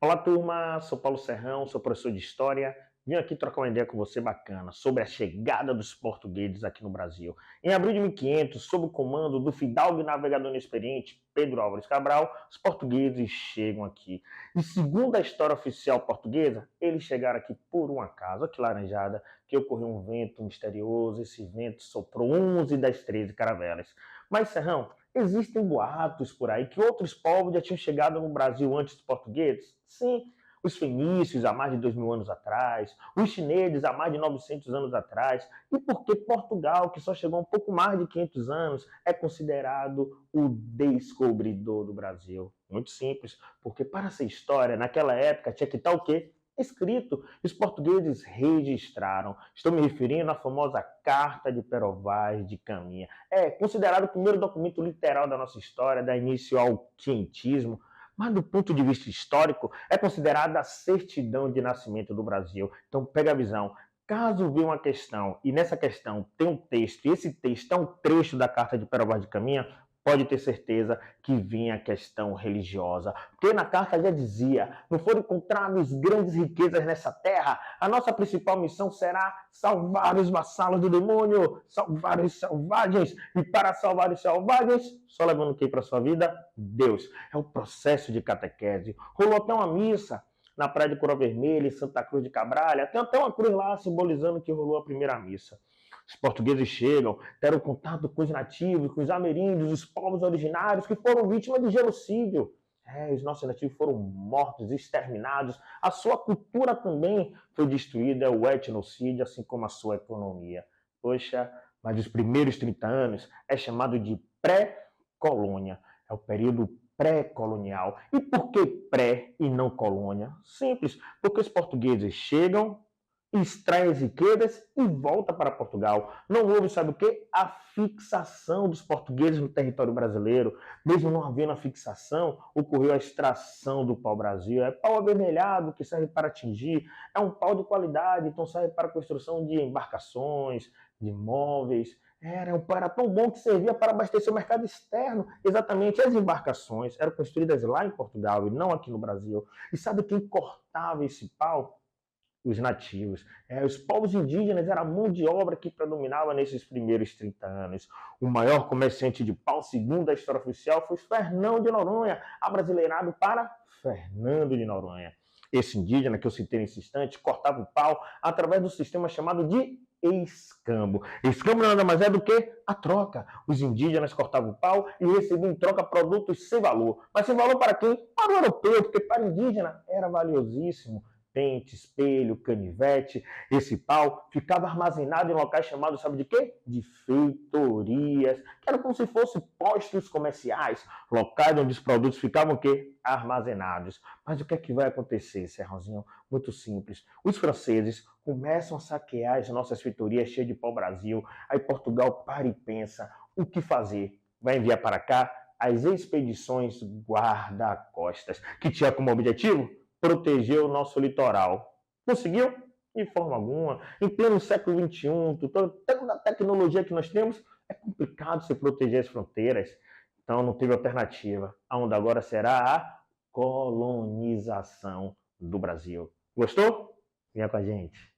Olá, turma. Sou Paulo Serrão, sou professor de História. Vim aqui trocar uma ideia com você bacana sobre a chegada dos portugueses aqui no Brasil. Em abril de 1500, sob o comando do fidalgo e navegador inexperiente Pedro Álvares Cabral, os portugueses chegam aqui. E segundo a história oficial portuguesa, eles chegaram aqui por um acaso. Olha que laranjada, que ocorreu um vento misterioso. Esse vento soprou 11 das 13 caravelas. Mas, Serrão, existem boatos por aí que outros povos já tinham chegado no Brasil antes dos portugueses? Sim, os fenícios há mais de 2000 anos atrás, os chineses há mais de 900 anos atrás, e por que Portugal, que só chegou há um pouco mais de 500 anos, é considerado o descobridor do Brasil? Muito simples, porque para essa história, naquela época, tinha que estar o quê? Escrito. Os portugueses registraram. Estou me referindo à famosa Carta de Perovais de Caminha. É considerado o primeiro documento literal da nossa história, dá início ao quentismo, mas do ponto de vista histórico, é considerada a certidão de nascimento do Brasil. Então, pega a visão. Caso venha uma questão, e nessa questão tem um texto, e esse texto é um trecho da Carta de Perovais de Caminha, pode ter certeza que vinha a questão religiosa. Porque na carta já dizia: não foram encontradas grandes riquezas nessa terra, a nossa principal missão será salvar os vassalos do demônio, salvar os selvagens, e para salvar os selvagens, só levando quem para sua vida? Deus. É o processo de catequese. Rolou até uma missa na Praia de Coroa Vermelha, em Santa Cruz de Cabralha, tem até uma cruz lá simbolizando que rolou a primeira missa. Os portugueses chegam, deram contato com os nativos, com os ameríndios, os povos originários que foram vítimas de genocídio. Os nossos nativos foram mortos, exterminados. A sua cultura também foi destruída, o etnocídio, assim como a sua economia. Poxa, mas os primeiros 30 anos é chamado de pré-colônia. É o período pré-colonial. E por que pré e não colônia? Simples, porque os portugueses chegam, extrai as riquezas e volta para Portugal. Não houve, sabe o quê? A fixação dos portugueses no território brasileiro. Mesmo não havendo a fixação, ocorreu a extração do pau-brasil. É pau avermelhado que serve para atingir, é um pau de qualidade, então serve para a construção de embarcações, de móveis. Era tão bom que servia para abastecer o mercado externo. Exatamente, as embarcações eram construídas lá em Portugal e não aqui no Brasil. E sabe quem cortava esse pau? Os nativos. Os povos indígenas eram a mão de obra que predominava nesses primeiros 30 anos. O maior comerciante de pau, segundo a história oficial, foi Fernão de Noronha, abrasileirado para Fernando de Noronha. Esse indígena que eu citei nesse instante cortava o pau através do sistema chamado de escambo. Escambo nada mais é do que a troca. Os indígenas cortavam o pau e recebiam em troca produtos sem valor. Mas sem valor para quem? Para o europeu, porque para o indígena era valiosíssimo. Pente, espelho, canivete. Esse pau ficava armazenado em locais chamados, sabe de quê? De feitorias, que eram como se fossem postos comerciais, locais onde os produtos ficavam o quê? Armazenados. Mas o que é que vai acontecer, Serrãozinho? Muito simples. Os franceses começam a saquear as nossas feitorias cheias de pau-brasil. Aí Portugal para e pensa, o que fazer? Vai enviar para cá as expedições guarda-costas, que tinha como objetivo proteger o nosso litoral. Conseguiu? De forma alguma. Em pleno século XXI, toda a tecnologia que nós temos, é complicado se proteger as fronteiras. Então não teve alternativa. A onda agora será a colonização do Brasil. Gostou? Venha com a gente.